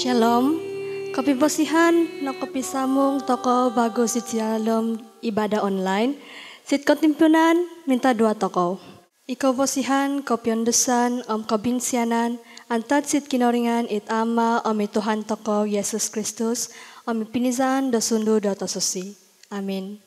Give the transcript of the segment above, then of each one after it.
Shalom, kopi bosihan, no kopi samung, toko bagus di dalam ibadah online. Sit kotimpunan, minta 2 toko. Iko bosihan, kopi ondesan, kobinsianan, antat sit kinoringan it ama, Tuhan toko Yesus Kristus, pinizan dosundu dotosusi. Amin.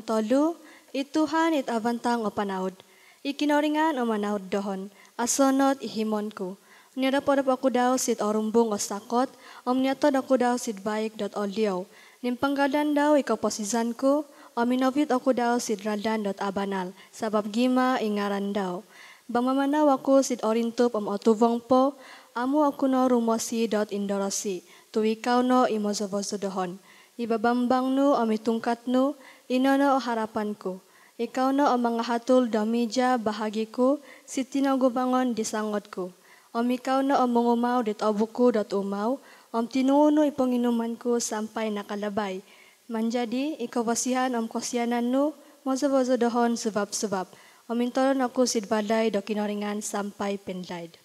Tolu, ituhan it avantang opanaud. Ikinoringan o manaud dohon, asonot ihimonku. Nirapodap ako daw sit orumbong o sakot, omniatod ako daw sit baik.audio. Nimpanggadan daw ikaposizan ko, ominovit ako daw sit radan.abanal, sabab gima ingaran daw. Bangmamanaw ako sit orintup otuvong po, amu ako no rumosi.indorosi, tuwikaw no imozobozo dohon. Ibabambang no omitungkat no, inono o harapanku. Ikaw no o mga hatul damija bahagiku, sitinagubangon disangotku. Ikaw no o mungumaw dit obuku dot umaw, tinuuno ipanginumanku sampai nakalabay. Manjadi, ikawasihan kosyanan no, mozo-mozo dohon subab-subab. Mintoron ako sidbaday do kinoringan sampai penlaid.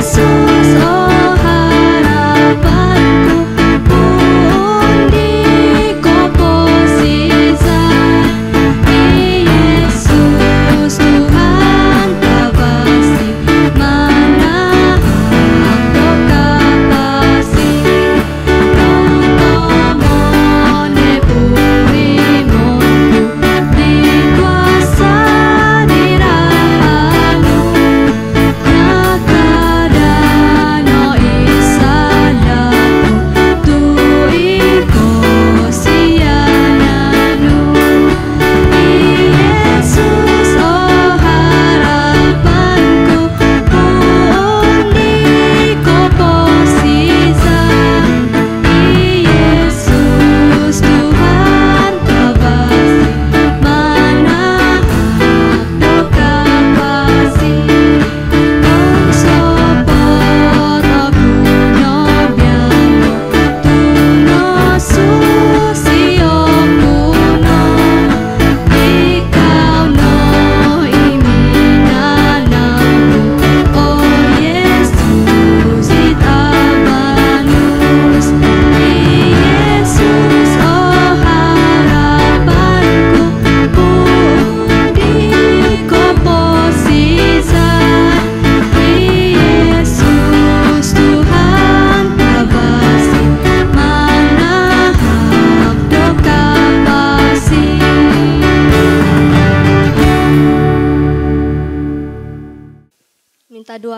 So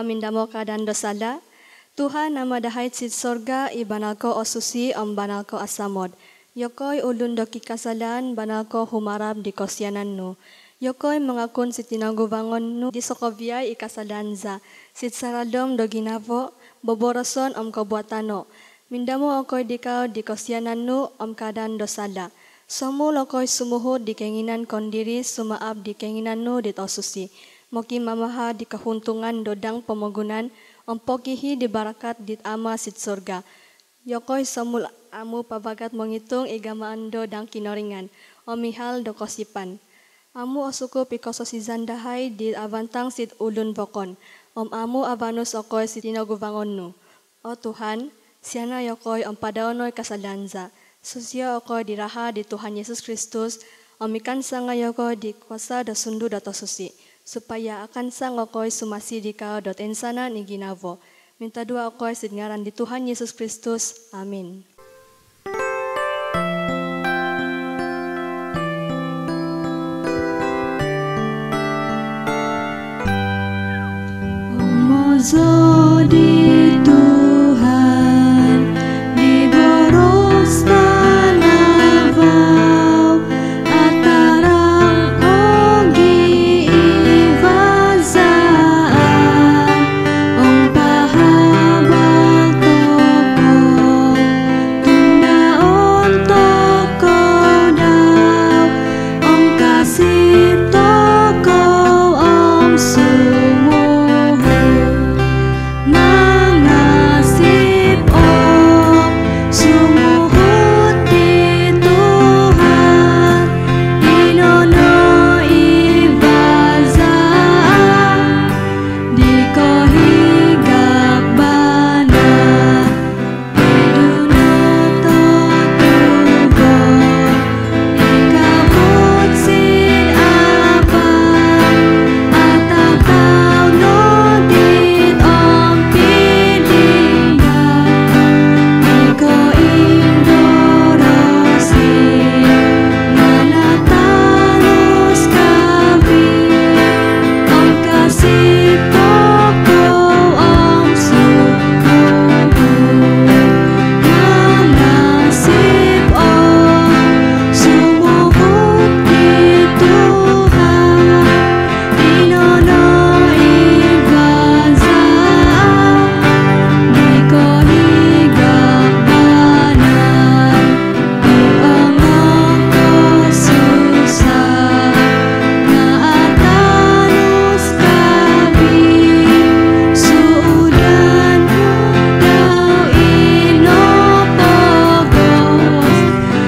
amindamo kadan dosala. Tuhan nama dahait sit sorga i banal ko osusi banal ko asamod. Yokoy ulun do kikasalan banal ko humarap di kosyanan no. Yokoy mangakun sit tinagubangon no di sokovia ikasalanza. Sit saradom do ginavo boboroson kabuatano. Mindamo okoy dikaw di kosyanan no kadan dosala. Somo lokoy sumuhod di keinginan kondiri sumaap di keinginan no dit osusi. Moki mamaha di kahuntungan dodang pemogunan pokihi di barakat dit ama sit surga. Yokoy samul amu pabagat mengitung igamaan do dang kinoringan. Omihal do kosipan. Amu osuko pikoso si zandahay di abantang sit ulun bokon. Amu abanus okoy sit tinagubangon no. O Tuhan, siana yokoy padaonoy kasalanza. Susya okoy diraha di Tuhan Yesus Kristus, omikan sanga yokoy di kuasa da sundu dato susi, supaya akan sang okoy sumasi di kau dot ensana ni ginavo. Minta dua okoy sidngaran di Tuhan Yesus Kristus. Amin. Omozo di Tuhan di boros tanavau atarang ogi ivazaan pahabal toko tundaon toko daw kasih toko sumuhu mangasip sumuhut di Tuhan inono ibazaan di kohigak bana edunoto tubo ikabut sin apa atatau nodit pidia iko indorosi nanatarus kabi kasih toko suku manasip sumuhut di Tuhan inono ibazaan di kohigak banan iomoko susah naatanus kabi suudan daw inopogos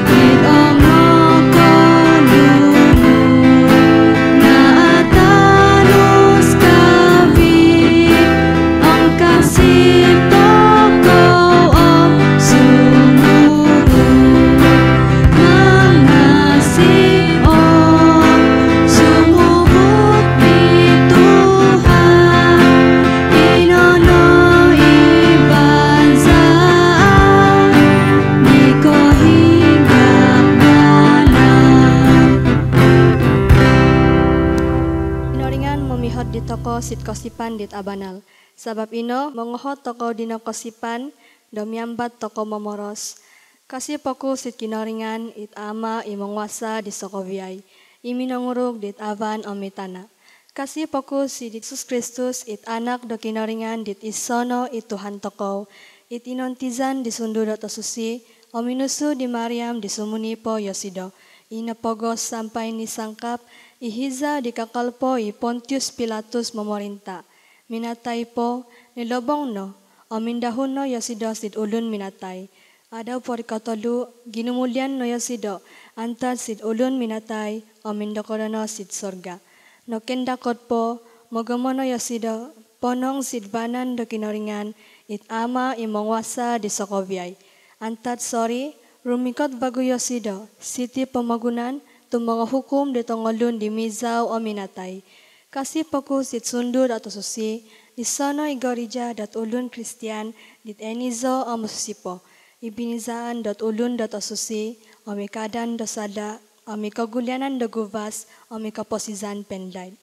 iomoko lulu naatanus kabi kasih toko sumuhu mangasih sumuhut di Tuhan inono ibazaan di kohigak banan. Kinoringan memihot di toko sit kosipan dit abanal. Sabab ino mengohot toko dino kosipan do miambat toko momoros. Kasih poku sit kinoringan it ama imenguasa di sokoviai. Iminonguruk dit avan omitana. Kasih poku si Yesus Kristus it anak do kinoringan dit isono it Tuhan toko. It inontizan di sundu do tosusi. Ominusu di Mariam di sumuni po Yosido. Inapogos sampai nisangkap. Ihiza di kakalpo i Pontius Pilatus memerintah. Minatay po nilobong no. Omindahun no Yosido sit ulun minatay. Adaw por katolu ginumulian no Yosido. Antad sit ulun minatay omindokorono sit sorga. No kendakot po mogomono Yosido ponong sit banan do kinoringan it ama imongwasa di Sokoviay. Antad sorry rumikot bago Yosido siti pemagunan tumang hukum di tongolun di mizaw o minatay. Kasih poku sit sundur atau susi, isono igorija dat ulun Kristian dit enizo o mususipo. Ibinizaan dat ulun dat susi, o mikadan dosada, o mikagulyanan da guvas, o mikaposizan penlay.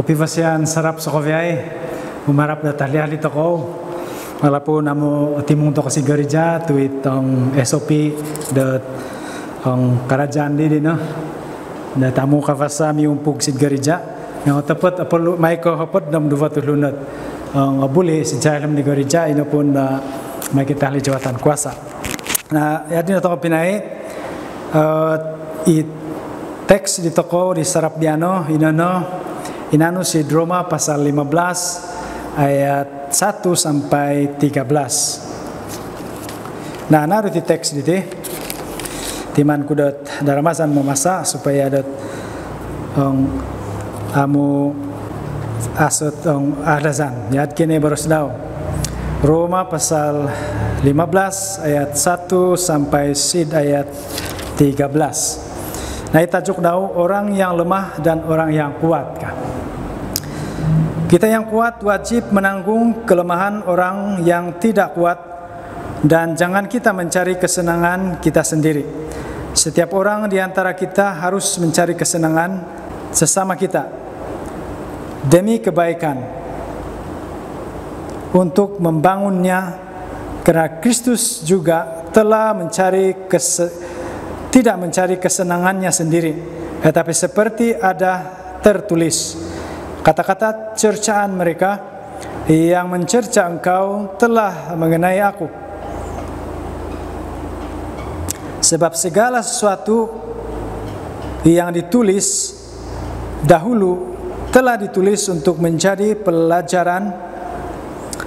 kopi vasian sarap sa kopiay umarap na tahli-ahli toko walaupun amo timung to kasi gereja tuit tong SOP dat ang kerajaan di no na tamu kavasa mi umpug sid gereja yang tepat perlu mai ko hapot dam 20 lunat ngabuli si jalam di gereja ino pun mai kita ahli jawatan kuasa nah ya dino to pinai i teks di toko di sarap biano inano si Roma pasal 15 ayat 1 sampai 13. Nah, naruh di teks di timan kudot daramasan memasa supaya dot amu asot adazan. Yat kene baros daw. Roma pasal 15 ayat 1 sampai sid ayat 13. Nah, tajuk daw orang yang lemah dan orang yang kuat. Kita yang kuat wajib menanggung kelemahan orang yang tidak kuat dan jangan kita mencari kesenangan kita sendiri. Setiap orang di antara kita harus mencari kesenangan sesama kita demi kebaikan untuk membangunnya karena Kristus juga telah tidak mencari kesenangannya sendiri, tetapi seperti ada tertulis, kata-kata cercaan mereka yang mencerca engkau telah mengenai aku. Sebab segala sesuatu yang ditulis dahulu telah ditulis untuk menjadi pelajaran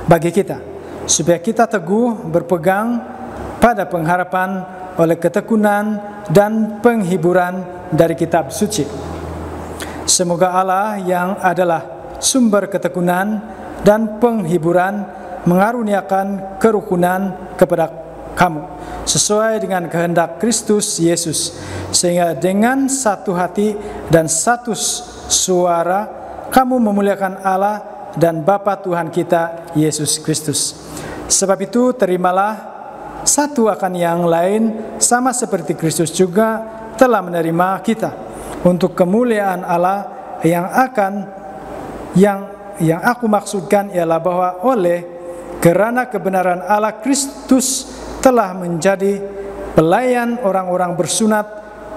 bagi kita, supaya kita teguh berpegang pada pengharapan oleh ketekunan dan penghiburan dari kitab suci. Semoga Allah yang adalah sumber ketekunan dan penghiburan mengaruniakan kerukunan kepada kamu sesuai dengan kehendak Kristus Yesus, sehingga dengan satu hati dan satu suara kamu memuliakan Allah dan Bapa Tuhan kita Yesus Kristus. Sebab itu terimalah satu akan yang lain sama seperti Kristus juga telah menerima kita untuk kemuliaan Allah yang aku maksudkan ialah bahwa kerana kebenaran Allah Kristus telah menjadi pelayan orang-orang bersunat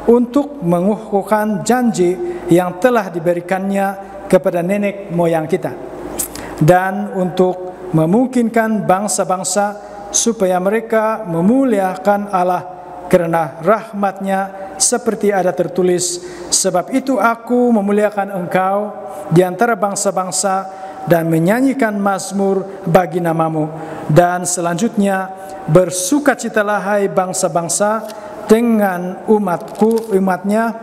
untuk mengukuhkan janji yang telah diberikannya kepada nenek moyang kita dan untuk memungkinkan bangsa-bangsa supaya mereka memuliakan Allah karena rahmat-Nya seperti ada tertulis, sebab itu aku memuliakan engkau di antara bangsa-bangsa dan menyanyikan mazmur bagi namamu. Dan selanjutnya bersukacitalah hai bangsa-bangsa dengan umatnya,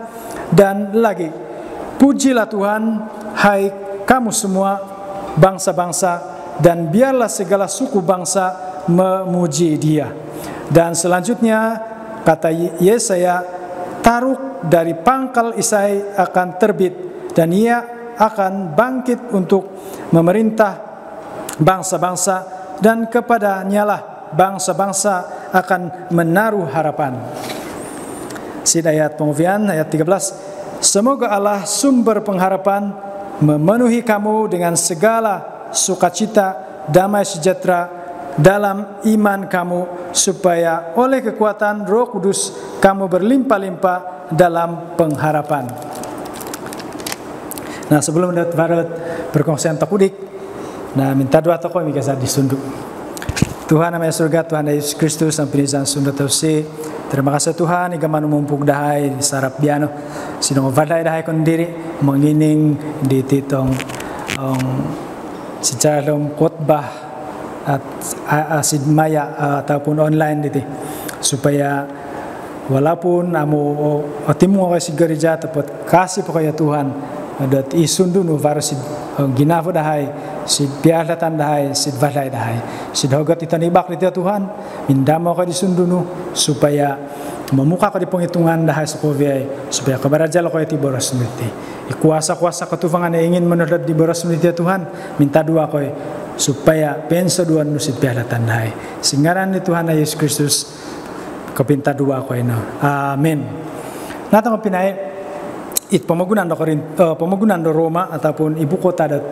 dan lagi pujilah Tuhan hai kamu semua bangsa-bangsa, dan biarlah segala suku bangsa memuji Dia. Dan selanjutnya kata Yesaya, taruk dari pangkal Isai akan terbit dan Ia akan bangkit untuk memerintah bangsa-bangsa, dan kepadanya lah bangsa-bangsa akan menaruh harapan. Sid ayat pengufian ayat 13. Semoga Allah sumber pengharapan memenuhi kamu dengan segala sukacita, damai sejahtera dalam iman kamu, supaya oleh kekuatan Roh Kudus kamu berlimpah-limpah dalam pengharapan. Nah, sebelum Barat perkongsian takudik, nah minta doa toko yang bisa disunduk. Tuhan namanya surga, Tuhan Yesus Kristus sampai sunduk tausi. Terima kasih Tuhan, iga manu mumpuk dahai sarap biano, sinong vadai dahai kondiri mengining di titong secara dalam khotbah asid maya ataupun online gitu, supaya walaupun amu timu si gereja tepat kasih pokoknya Tuhan adat isundunu varsi ginafu dahai sid pialatan dahai sid vadai dahai sid hogat itanibak di Tuhan mindamo ka disundunu supaya memuka ka di penghitungan dahai sekoviai, supaya kabarajal ko iti boros niti kuasa-kuasa ketufangan yang ingin menurut di boros niti Tuhan, minta doa ko supaya pensa duan nusit pialatan dahai singgaran di Tuhan Yesus Kristus kepinta doa ko ino, amin. Natang pinai pemagunan pemagunan do Roma ataupun ibu kota dat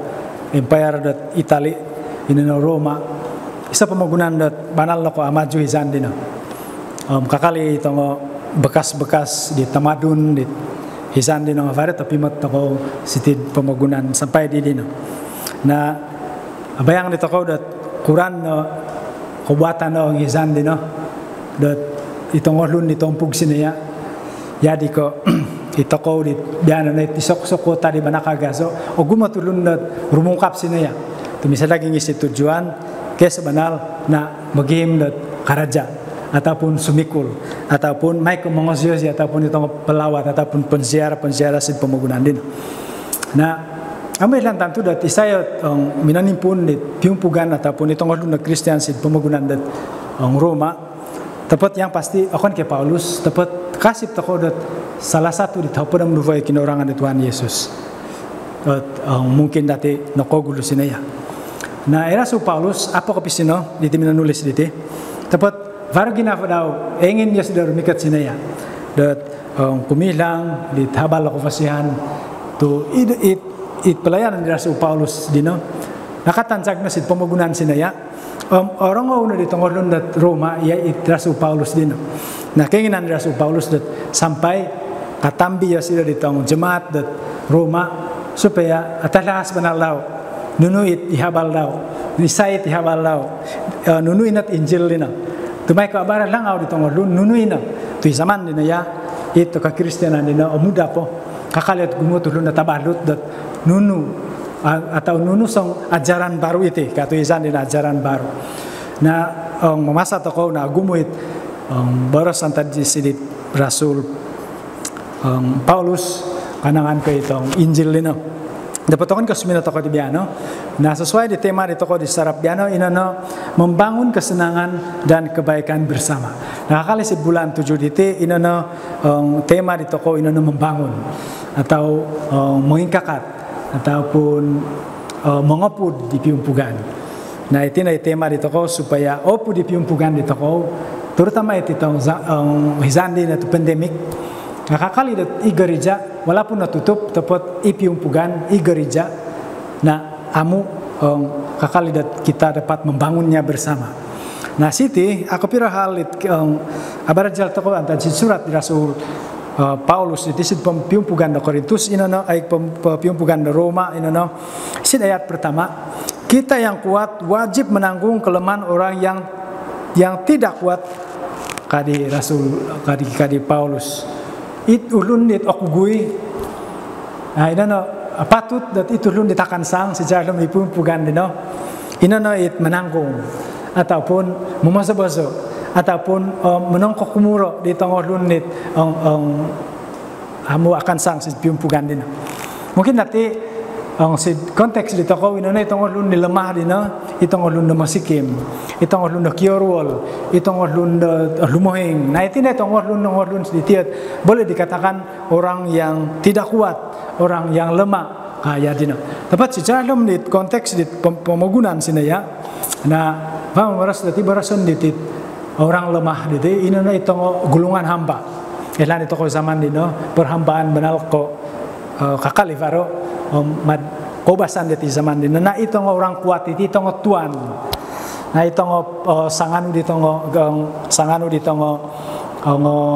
empire dat Itali ini no Roma isa pemagunan dat banal ko amaju hizan dino kakali tongo bekas-bekas di tamadun di hizan dino ngavare tapi mat toko sitid pemagunan sampai di dino na abayang di toko dat Quran no kubuatan no hizan dino dat itong lun itong pugsinaya jadi ko itoko di biana na isok-sok kota di Banakaga so ogumatulun na rumungkap sinaya tumisa lagi ngisi tujuan kaya sebanal na magihim na karaja ataupun sumikul ataupun may kumangosyosi ataupun itong pelawat ataupun penziarah sin pemagunan din na amay lang tanto dat isaya minanimpun di piumpugan ataupun itong lun na Christian sin pemagunan dat ang Roma tepat yang pasti akan ke Paulus tepat kasih tako dat salah satu di tahu pada menurut kinorangan Tuhan Yesus mungkin dati nakogulu sinaya na era su Paulus apa kapisino di timina nulis diti tepat vargina fadau ingin dia sudah rumikat sinaya dat kumilang di tabal ko fasihan to it pelayanan di rasul Paulus dino nakatansag na sit pemagunan sinaya orang una di tongolun dat Roma ya it rasul Paulus dino na keinginan rasul Paulus dat sampai katambi ya sila ditong jemaat dat Roma supaya atalas banalaw nunuit ihabal daw nisait ihabal daw nunuin at injil dina tumay ka bara lang aw ditong nunuin na tu zaman dina ya ito ka Kristiyanan dina muda po kakalit gumutulun na tabalut dat nunu atau nunu song ajaran baru iti katu izan dina ajaran baru na mamasa toko na gumuit baros antad sidit rasul Paulus kanangan ko itong Injil dino. Dapat ko kasumina toko di biano. Na sesuai di tema di toko di sarap biano inano membangun kesenangan dan kebaikan bersama. Nakakali si bulan 7 diti inano tema di toko inano membangun atau mengingkakat ataupun mengopud di piumpugan. Nah itu na tema di toko supaya opud di piumpugan di toko terutama itu tong hizandi na pandemik. Nakakali dat gereja walaupun natutup tepat ipiumpugan gereja na amu kakali dat kita dapat membangunnya bersama. Nah siti aku pira hal abarajal toko antara surat di rasul Paulus itu sid piumpugan da Korintus inano ay piumpugan da Roma inano sid ayat pertama kita yang kuat wajib menanggung kelemahan orang yang tidak kuat kadi rasul kadi Paulus it ulun dit okugui nah inano patut dat it ulun ditakan sang sejarah dalam piumpugan dino inano it menanggung ataupun memaso-baso ataupun menongkok kumuro di tengah ulun dit amu akan sang si piumpugan dino mungkin nanti si konteks di toko inano itong ulun ni lemah dino itong ulun na masikim itong ulun na kiorwol itong ulun na lumohing nah itu itong ulun sedikit boleh dikatakan orang yang tidak kuat orang yang lemah kaya dino tepat secara dalam di konteks di pemagunan sini ya nah maras dati barason di orang lemah di inano itong gulungan hamba elan itu ko zaman dino perhambaan benal ko kakali faro mad kobasan di zaman dino na itong orang kuat itong tuan na itong sanganu ditong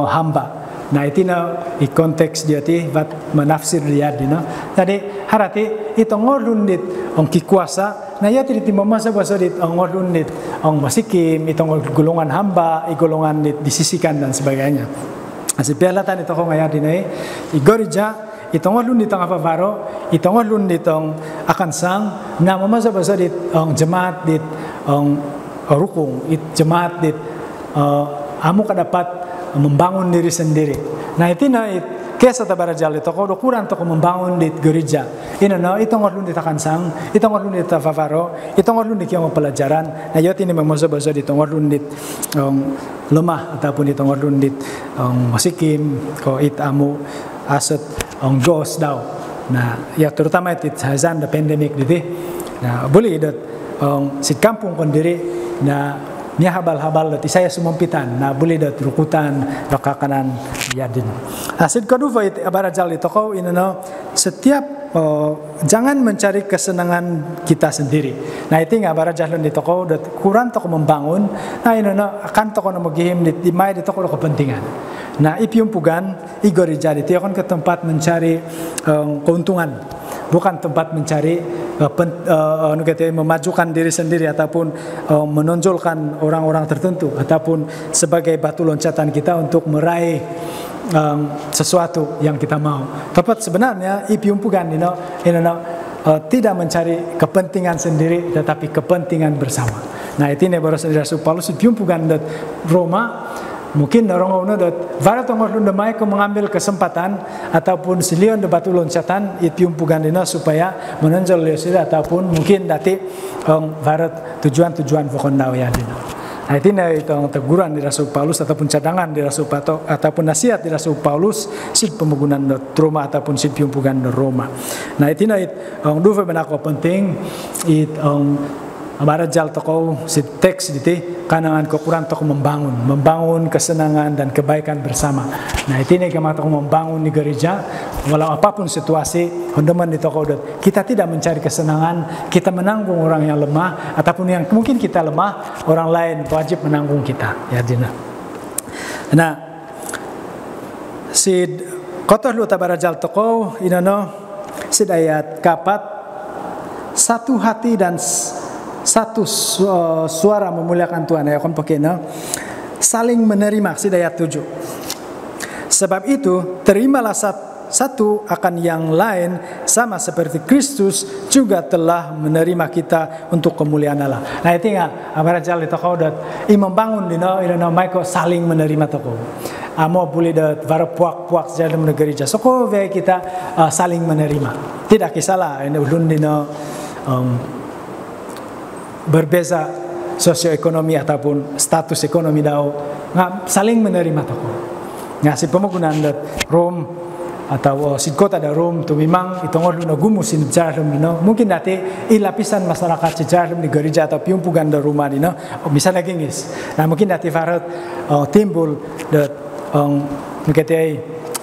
hamba na itu na i konteks dia ti bat menafsir dia dino jadi harati itong lundit ang kikuasa na yati ti mamasa baso dit ang lundit ang masikim itong gulungan hamba igulungan dit disisikan dan sebagainya asi pelatan ito ko ngaya dinay igorija itong lun ditong apavaro itong lun ditong akan sang na mamasa basa dit ang jemaat dit ang rukung jemaat dit amu kadapat membangun diri sendiri nah itu na kesa tabarajal ito ko kurang to membangun dit gereja inano itong lun dit akan sang itong lun dit apavaro itong lun dit yung pelajaran na yoti ni mamasa basa dit ang lun dit lemah ataupun itong lun dit masikim ko it amu aset ang Diyos daw na ya terutama itu hazan the pandemic diti na boleh dat si kampung kondiri na nya habal-habal dati saya sumumpitan na boleh dat rukutan rakakanan yadin. Asid kedua itu abarajal itu kau ini setiap jangan mencari kesenangan kita sendiri. Nah itu nggak abarajal di toko kurang toko membangun. Nah ini akan toko nomogihim di mai di toko kepentingan. Nah ipium pugan igori jadi dia akan ke tempat mencari keuntungan, bukan tempat mencari memajukan diri sendiri ataupun menonjolkan orang-orang tertentu ataupun sebagai batu loncatan kita untuk meraih sesuatu yang kita mau. Tepat sebenarnya ipium pugan tidak mencari kepentingan sendiri tetapi kepentingan bersama. Nah itu nih baru saudara Paulus ipium pugan Roma. Mungkin orang-orang dat varat orang demai ke mengambil kesempatan ataupun silion de batu loncatan ipium pugan dina supaya menonjol lesir ataupun mungkin dati varat tujuan vokondau ya dina. Nah itu teguran di Rasul Paulus ataupun cadangan di Rasul ataupun nasihat di Rasul Paulus sid pembangunan Roma ataupun sid pium pugan Roma. Nah itu dua benako penting abarajal toko si teks dite kanangan kekurangan toko membangun kesenangan dan kebaikan bersama. Nah itu nih kemana toko membangun di gereja walau apapun situasi hondeman di toko kita tidak mencari kesenangan, kita menanggung orang yang lemah ataupun yang mungkin kita lemah orang lain wajib menanggung kita ya dina. Nah si kotor lu tabarajal toko inano si ayat kapat satu hati dan satu suara memuliakan Tuhan. Ya, kon pakai saling menerima si ayat 7. Sebab itu terimalah satu akan yang lain sama seperti Kristus juga telah menerima kita untuk kemuliaan Allah. Nah itu nggak abarajal itu kau membangun di mereka saling menerima toko. Amo boleh vara puak dalam negeri gereja. So kau kita saling menerima. Tidak kisahlah ini ulun di berbeza sosioekonomi ataupun status ekonomi dau nggak saling menerima toko ngasih pembangunan Rom atau si kota ada Rom tu memang itu ngor gumus in jarum mungkin nanti lapisan masyarakat sejarum di gereja atau piumpugan di rumah bisa lagi ngis. Nah mungkin nanti farat timbul mungkin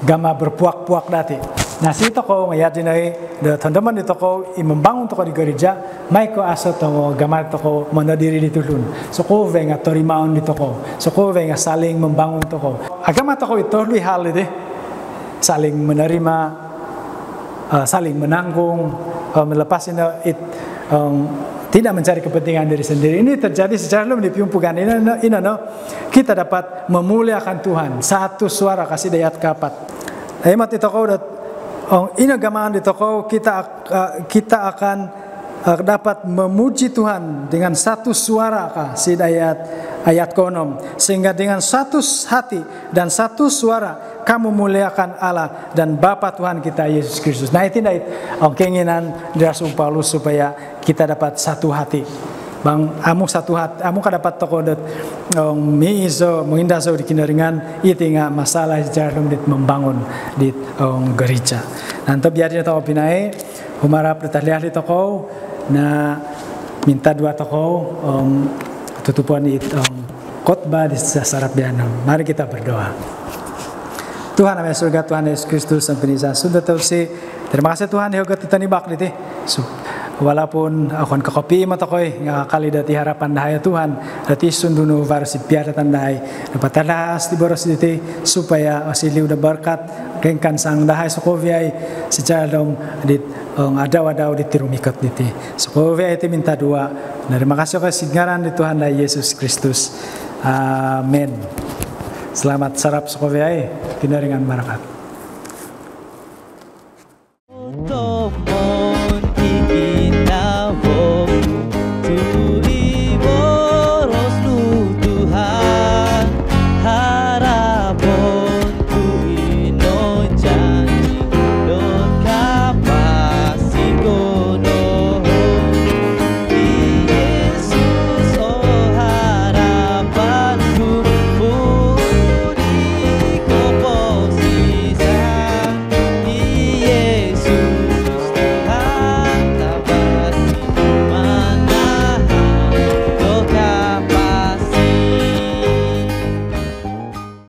gama berpuak-puak dati. Nah si toko ngayat dinai teman-teman di toko membangun toko di gereja mai ko asa toko gamar toko menadiri di tulun soko venga torimaon di toko soko venga saling membangun toko agama toko itu lebih hal itu saling menerima saling menanggung melepas tidak mencari kepentingan diri sendiri. Ini terjadi secara lumrah di piumpugan ini kita dapat memuliakan Tuhan satu suara kasih dayat kapat hemat di toko ini agamaan di toko kita akan dapat memuji Tuhan dengan satu suara si ayat konom sehingga dengan satu hati dan satu suara kamu muliakan Allah dan Bapa Tuhan kita Yesus Kristus. Nah itu keinginan dari Rasul Paulus supaya kita dapat satu hati. Bang, amu satu hati, amu kan dapat toko miiso mengindaso di kinaringan itu nggak masalah secara membangun di gereja. Nanti biar dia tahu pinai, humarap terlihat di toko, na minta dua toko tutupan di khotbah di sarap biana. Mari kita berdoa. Tuhan nama surga Tuhan Yesus Kristus dan penisa sudah tahu sih. Terima kasih Tuhan ya kita nibak di walaupun akon kakopi matakoy nga kali dati harapan dahaya Tuhan dati sunduno varsi piara tandai dapat talas di boros diti supaya asili udah berkat kengkan sang dahai sokoviai secara dong di ada di tirumikat diti sokoviai itu minta dua. Terima kasih kasih ngaran di Tuhan dan Yesus Kristus. Amin. Selamat sarap sokoviai kinaringan barakat.